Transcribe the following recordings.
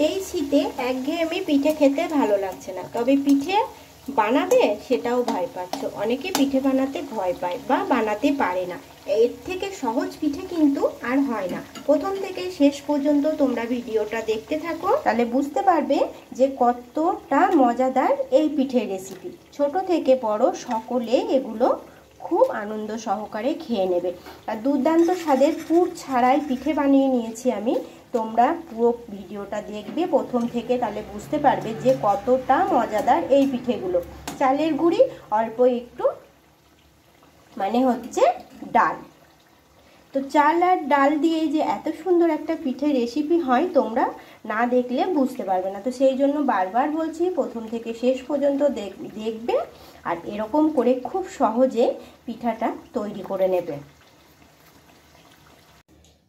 এই শীতে একঘেয়েমি পিঠে খেতে ভালো লাগছে না, তবে পিঠে বানাবে সেটাও ভয় পাচ্ছ। অনেকে পিঠে বানাতে ভয় পায় বা বানাতে পারে না। এর থেকে সহজ পিঠে কিন্তু আর হয় না। প্রথম থেকে শেষ পর্যন্ত তোমরা ভিডিওটা দেখতে থাকো, তাহলে বুঝতে পারবে যে কতটা মজাদার এই পিঠের রেসিপি। ছোট থেকে বড় সকলে এগুলো খুব আনন্দ সহকারে খেয়ে নেবে। আর দুর্দান্ত স্বাদের পুর ছাড়াই পিঠে বানিয়ে নিয়েছি আমি। তোমরা পুরো ভিডিওটা দেখবে প্রথম থেকে, তাহলে বুঝতে পারবে যে কতটা মজাদার এই পিঠেগুলো। চালের গুঁড়ি, অল্প একটু মানে হচ্ছে ডাল। তো চাল আর ডাল দিয়ে যে এত সুন্দর একটা পিঠে রেসিপি হয়, তোমরা না দেখলে বুঝতে পারবে না। তো সেই জন্য বারবার বলছি প্রথম থেকে শেষ পর্যন্ত দেখবে, আর এরকম করে খুব সহজে পিঠাটা তৈরি করে নেবে।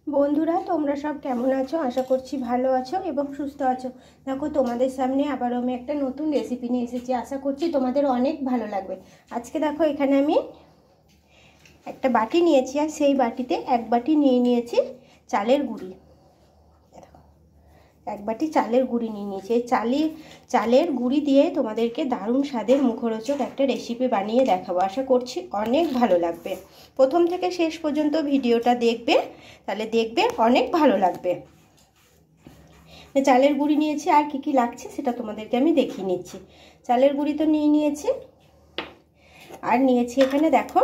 বন্ধুরা, তোমরা সব কেমন আছো? আশা করছি ভালো আছো এবং সুস্থ আছো। দেখো, তোমাদের সামনে আবারও আমি একটা নতুন রেসিপি নিয়ে এসেছি। আশা করছি তোমাদের অনেক ভালো লাগবে। আজকে দেখো, এখানে আমি একটা বাটি নিয়েছি, আর সেই বাটিতে এক বাটি নিয়ে নিয়েছি চালের গুঁড়ি। এক বাটি চালের গুঁড়ি নিয়ে নিয়েছি। এই চালের গুঁড়ি দিয়ে তোমাদেরকে দারুণ স্বাদের মুখরোচক একটা রেসিপি বানিয়ে দেখাবো। আশা করছি অনেক ভালো লাগবে। প্রথম থেকে শেষ পর্যন্ত ভিডিওটা দেখবে, তাহলে দেখবে অনেক ভালো লাগবে। চালের গুঁড়ি নিয়েছি, আর কি কি লাগছে সেটা তোমাদেরকে আমি দেখিয়ে নিচ্ছি। চালের গুঁড়ি তো নিয়ে নিয়েছি, আর নিয়েছি এখানে দেখো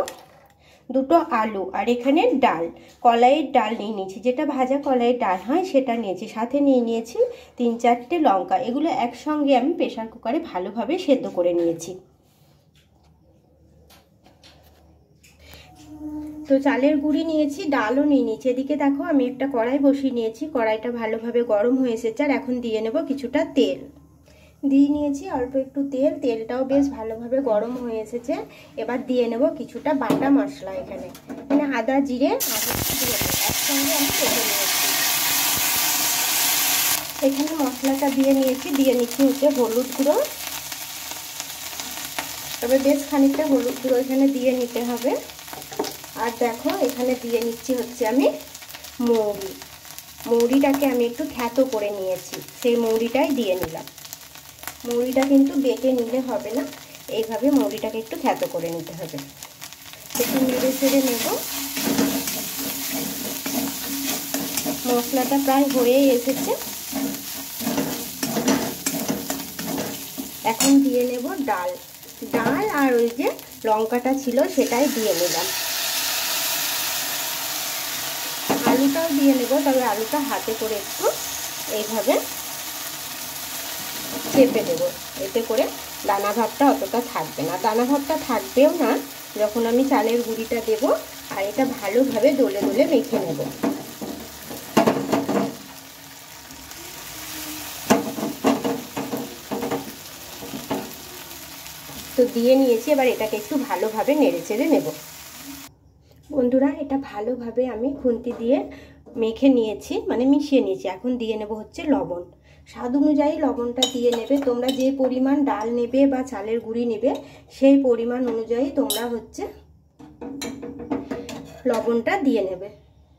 দুটো আলু, আর এখানে ডাল, কলাইয়ের ডাল নিয়ে নিয়েছি, যেটা ভাজা কলাইয়ের ডাল হয় সেটা নিয়েছি। সাথে নিয়ে নিয়েছি 3-4টে লঙ্কা। এগুলো একসঙ্গে আমি প্রেসার কুকারে ভালোভাবে সেদ্ধ করে নিয়েছি। তো চালের গুঁড়ি নিয়েছি, ডালও নিয়ে নিয়েছি। এদিকে দেখো, আমি একটা কড়াই বসিয়ে নিয়েছি। কড়াইটা ভালোভাবে গরম হয়ে এসেছে, আর এখন দিয়ে নেব কিছুটা তেল। দিয়ে নিয়েছি অল্প একটু তেল। তেলটাও বেশ ভালোভাবে গরম হয়ে এসেছে। এবার দিয়ে নেব কিছুটা বাটা মশলা। এখানে মানে আদা জিরে একসঙ্গে আমি কেটে নিয়েছি। এখানে মশলাটা দিয়ে নিয়েছি। দিয়ে নিচ্ছি হচ্ছে হলুদ গুঁড়ো, তবে বেশ খানিকটা হলুদ গুঁড়ো এখানে দিয়ে নিতে হবে। আর দেখো, এখানে দিয়ে নিচ্ছি হচ্ছে আমি মৌরিটাকে আমি একটু থ্যাতো করে নিয়েছি, সেই মৌরিটাই দিয়ে নিলাম। মৌরিটা কিন্তু বেটে নিলে হবে না, এইভাবে মৌরিটাকে একটু থ্যাতো করে নিতে হবে। একটু নেড়ে চেড়ে নেব। মশলাটা প্রায় হয়েই এসেছে। এখন দিয়ে নেব ডাল। আর ওই যে লঙ্কাটা ছিল সেটাই দিয়ে নিলাম। আলুটাও দিয়ে নেব, তবে আলুটা হাতে করে একটু এইভাবে চেপে দেব। এতে করে দানা ভাবটা অতটা থাকবে না। দানা ভাবটা থাকবেও না যখন আমি চালের গুঁড়িটা দেব। আর এটা ভালোভাবে দলে দলে মেখে নেব। তো দিয়ে নিয়েছি, এবার এটাকে একটু ভালোভাবে নেড়ে চেড়ে নেব। বন্ধুরা, এটা ভালোভাবে আমি খুন্তি দিয়ে মেখে নিয়েছি, মানে মিশিয়ে নিয়েছি। এখন দিয়ে নেব হচ্ছে লবণ। স্বাদ অনুযায়ী লবণটা দিয়ে নেবে। তোমরা যে পরিমাণ ডাল নেবে বা চালের গুঁড়ি নেবে, সেই পরিমাণ অনুযায়ী তোমরা হচ্ছে লবণটা দিয়ে নেবে।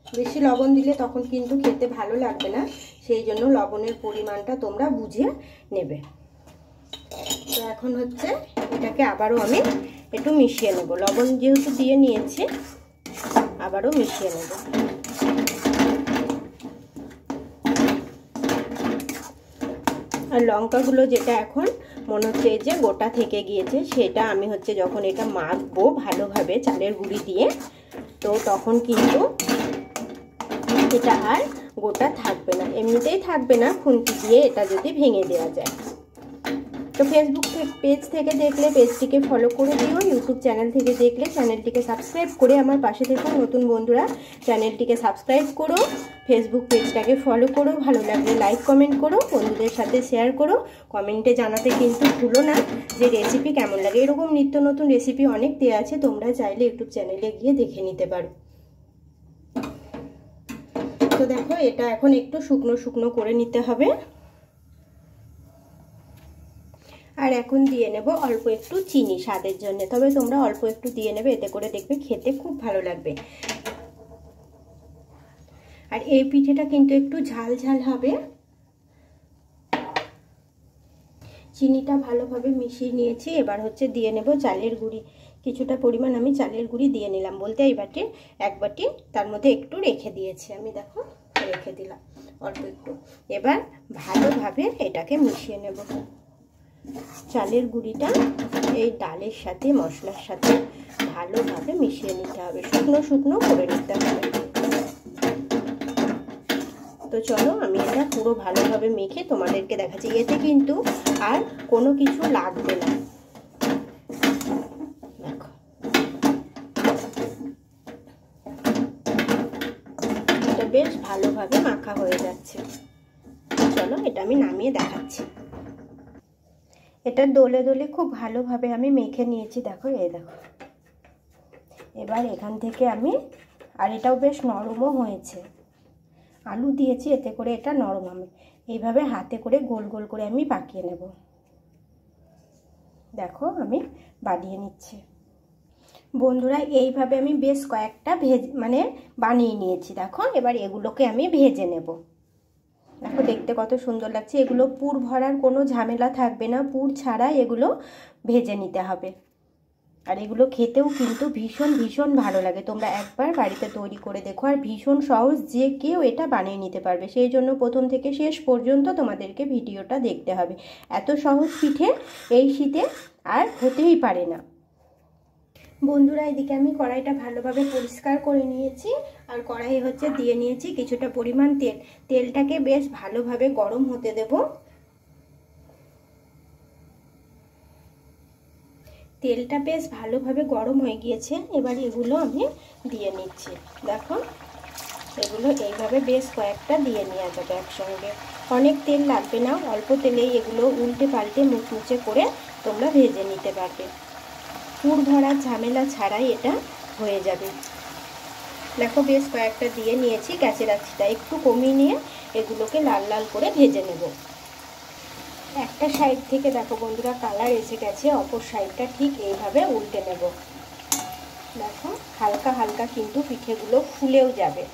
বেশি লবণ দিলে তখন কিন্তু খেতে ভালো লাগবে না, সেই জন্য লবণের পরিমাণটা তোমরা বুঝে নেবে। তো এখন হচ্ছে এটাকে আবারও আমি একটু মিশিয়ে নেব। লবণ যেহেতু দিয়ে নিয়েছি, আবারও মিশিয়ে নেব। আর লঙ্কাগুলো যেটা এখন মনে হচ্ছে যে গোটা থেকে গিয়েছে, সেটা আমি হচ্ছে যখন এটা মাখবো ভালোভাবে চালের গুঁড়ি দিয়ে, তো তখন কিন্তু এটা আর গোটা থাকবে না। এমনিতেই থাকবে না, খুন্তি দিয়ে এটা যদি ভেঙে দেওয়া যায়। তো ফেসবুক পেজ থেকে দেখলে পেজটিকে ফলো করে দিও। ইউটিউব চ্যানেল থেকে দেখলে চ্যানেলটিকে সাবস্ক্রাইব করে আমার পাশে থেকো। নতুন বন্ধুরা চ্যানেলটিকে সাবস্ক্রাইব করো, ফেসবুক পেজটাকে ফলো করো, ভালো লাগলে লাইক কমেন্ট করো, বন্ধুদের সাথে শেয়ার করো। কমেন্টে জানাতে কিন্তু ভুলো না যে রেসিপি কেমন লাগে। এরকম নিত্য নতুন রেসিপি অনেক দেওয়া আছে, তোমরা চাইলে ইউটিউব চ্যানেলে গিয়ে দেখে নিতে পারো। তো দেখো, এটা এখন একটু শুকনো শুকনো করে নিতে হবে। আর এখন দিয়ে নেব অল্প একটু চিনি স্বাদের জন্য, তবে তোমরা অল্প একটু দিয়ে নেবে, এতে করে দেখবে খেতে খুব ভালো লাগবে। আর এই পিঠেটা কিন্তু একটু ঝাল ঝাল হবে। চিনিটা ভালোভাবে মিশিয়ে নিয়েছি। এবার হচ্ছে দিয়ে নেব চালের গুঁড়ি। কিছুটা পরিমাণ আমি চালের গুঁড়ি দিয়ে নিলাম, বলতে এই বাটি এক বাটি, তার মধ্যে একটু রেখে দিয়েছি আমি, দেখো রেখে দিলাম অল্প একটু। এবার ভালোভাবে এটাকে মিশিয়ে নেব। চালের গুঁড়িটা এই ডালের সাথে মশলার সাথে ভালোভাবে মিশিয়ে নিতে হবে, শুকনো শুকনো করে নিতে হবে। তো চলো আমি এটা পুরো ভালোভাবে মেখে তোমাদেরকে দেখাচ্ছি। এতে কিন্তু আর কোনো কিছু লাগবে না। দেখো এটা বেশ ভালোভাবে মাখা হয়ে যাচ্ছে। চলো এটা আমি নামিয়ে দেখাচ্ছি। এটা দোলে দোলে খুব ভালোভাবে আমি মেখে নিয়েছি, দেখো এই দেখো। এবার এখান থেকে আমি, আর এটাও বেশ নরমও হয়েছে, আলু দিয়েছি এতে করে এটা নরম হবে। এইভাবে হাতে করে গোল গোল করে আমি পাকিয়ে নেব। দেখো আমি বানিয়ে নিচ্ছি বন্ধুরা। এইভাবে আমি বেশ কয়েকটা বানিয়ে নিয়েছি। দেখো এবার এগুলোকে আমি ভেজে নেব। দেখো দেখতে কত সুন্দর লাগছে। এগুলো পুর ভরার কোনো ঝামেলা থাকবে না, পুর ছাড়া এগুলো ভেজে নিতে হবে। আর এগুলো খেতেও কিন্তু ভীষণ ভীষণ ভালো লাগে। তোমরা একবার বাড়িতে তৈরি করে দেখো, আর ভীষণ সহজ, যে কেউ এটা বানিয়ে নিতে পারবে। সেই জন্য প্রথম থেকে শেষ পর্যন্ত তোমাদেরকে ভিডিওটা দেখতে হবে। এত সহজ পিঠে এই শীতে আর হতেই পারে না বন্ধুরা। এদিকে আমি কড়াইটা ভালোভাবে পরিষ্কার করে নিয়েছি, আর কড়াই হচ্ছে দিয়ে নিয়েছি কিছুটা পরিমাণ তেল। তেলটাকে বেশ ভালোভাবে গরম হতে দেব। তেলটা বেশ ভালোভাবে গরম হয়ে গিয়েছে। এবার এগুলো আমি দিয়ে নিচ্ছি। দেখো এগুলো এইভাবে বেশ কয়েকটা দিয়ে নেওয়া যাবে একসঙ্গে। অনেক তেল লাগবে না, অল্প তেলেই এগুলো উল্টে পাল্টে মুচমুচে করে তোমরা ভেজে নিতে পারবে। পুর ভরার ঝামেলা ছাড়াই এটা হয়ে যাবে। দেখো বেশ কয়েকটা দিয়ে নিয়েছি। গ্যাসের আঁচটা একটু কমিয়ে নিয়ে এগুলোকে লাল লাল করে ভেজে নেব। একটা সাইড থেকে দেখো বন্ধুরা কালার এসে গেছে, অপর সাইডটা ঠিক এইভাবে উল্টে নেব। দেখো হালকা হালকা কিন্তু পিঠেগুলো ফুলেও যাবে।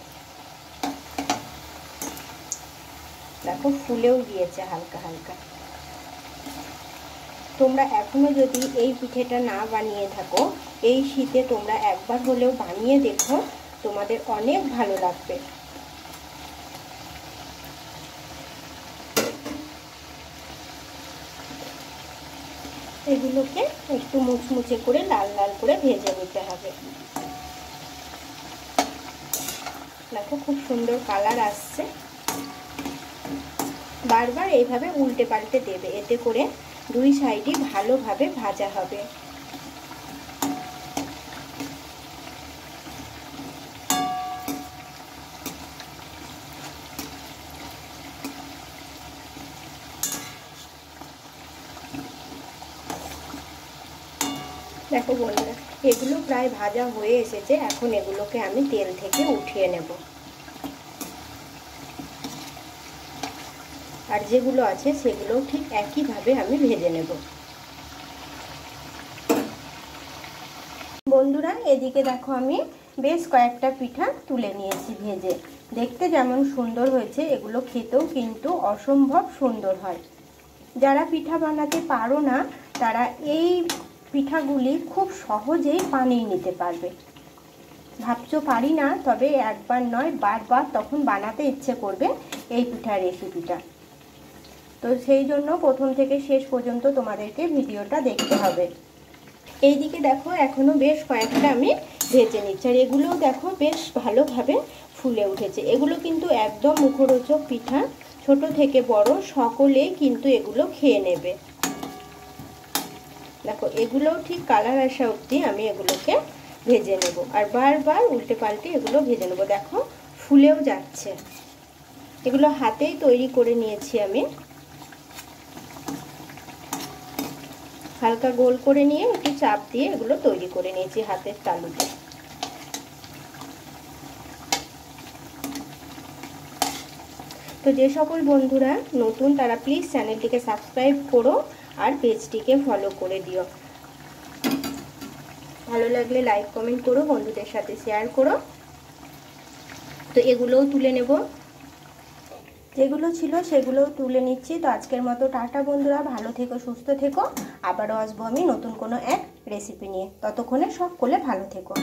দেখো ফুলেও গিয়েছে হালকা হালকা। তোমরা এখনো যদি এই পিঠেটা না বানিয়ে থাকো, এই শীতে তোমরা একবার হলেও বানিয়ে দেখো, তোমাদের অনেক ভালো লাগবে। এগুলোকে একটু মুচমুচে করে লাল লাল করে ভেজে নিতে হবে। দেখো খুব সুন্দর কালার আসছে। বারবার এইভাবে উল্টে পাল্টে দেবে, এতে করে দুই সাইডই ভালোভাবে ভাজা হবে। দেখো বন্ধুরা এগুলো প্রায় ভাজা হয়ে এসেছে। এখন এগুলোকে আমি তেল থেকে উঠিয়ে নেব। আর যেগুলো আছে সেগুলো ঠিক একইভাবে আমি ভেজে নেব। বন্ধুরা এদিকে দেখো আমি বেশ কয়েকটা পিঠা তুলে নিয়েছি ভেজে। দেখতে যেমন সুন্দর হয়েছে, এগুলো খেতেও কিন্তু অসম্ভব সুন্দর হয়। যারা পিঠা বানাতে পারো না তারা এই পিঠাগুলি খুব সহজেই বানিয়ে নিতে পারবে। ভাবছো পারি না, তবে একবার নয় বারবার তখন বানাতে ইচ্ছে করবে এই পিঠার রেসিপিটা। তো সেই জন্য প্রথম থেকে শেষ পর্যন্ত তোমাদেরকে ভিডিওটা দেখতে হবে। এইদিকে দেখো এখনো বেশ কয়েকটা আমি ভেজে নিচ্ছি, আর এগুলোও দেখো বেশ ভালোভাবে ফুলে উঠেছে। এগুলো কিন্তু একদম মুখরোচক পিঠা, ছোট থেকে বড় সকলেই কিন্তু এগুলো খেয়ে নেবে। দেখো এগুলোও ঠিক কালার আসা অবধি আমি এগুলোকে ভেজে নেব, আর বারবার উল্টে পাল্টে এগুলো ভেজে নেব। দেখো ফুলেও যাচ্ছে। এগুলো হাতেই তৈরি করে নিয়েছি আমি। হালকা গোল করে নিয়ে একটু চাপ দিয়ে এগুলো তৈরি করে নিয়েছি হাতের তালুতে। তো যে সকল বন্ধুরা নতুন তারা প্লিজ চ্যানেলটিকে সাবস্ক্রাইব করো আর পেজটিকে ফলো করে দিও। ভালো লাগলে লাইক কমেন্ট করো, বন্ধুদের সাথে শেয়ার করো। তো এগুলোও তুলে নেব। যেগুলো ছিল সেগুলোও তুলে নিচ্ছি। তো আজকের মতো টাটা বন্ধুরা, ভালো থেকো, সুস্থ থেকো। আবারও আসবো আমি নতুন কোনো এক রেসিপি নিয়ে। ততক্ষণে সকলে ভালো থেকো।